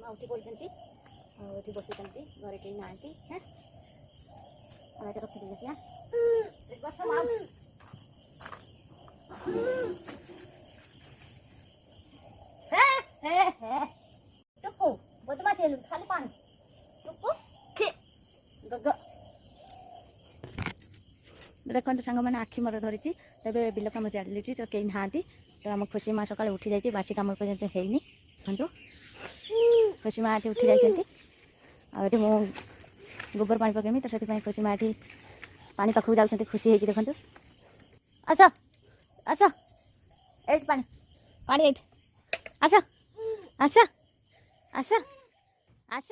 माँ उठी पड़ी बसी घरे कहीं ना रखी टुकु बदमाश खाली पानी टुकु देखो सांग मैंने आखि मोर धरी तेज बिल कम जाड़ी तो कहीं ना तो आम खुशी माँ सका उठी जाइए बासी कम पर्यटन है देखो खुशी माँ ये उठी जाती आठ मु गोबर पानी पकेमी तो से खुशी माँ ये पानी पाखक जाऊँ खुशी है देखो आस आस ए पानी पानी आस आस आस आस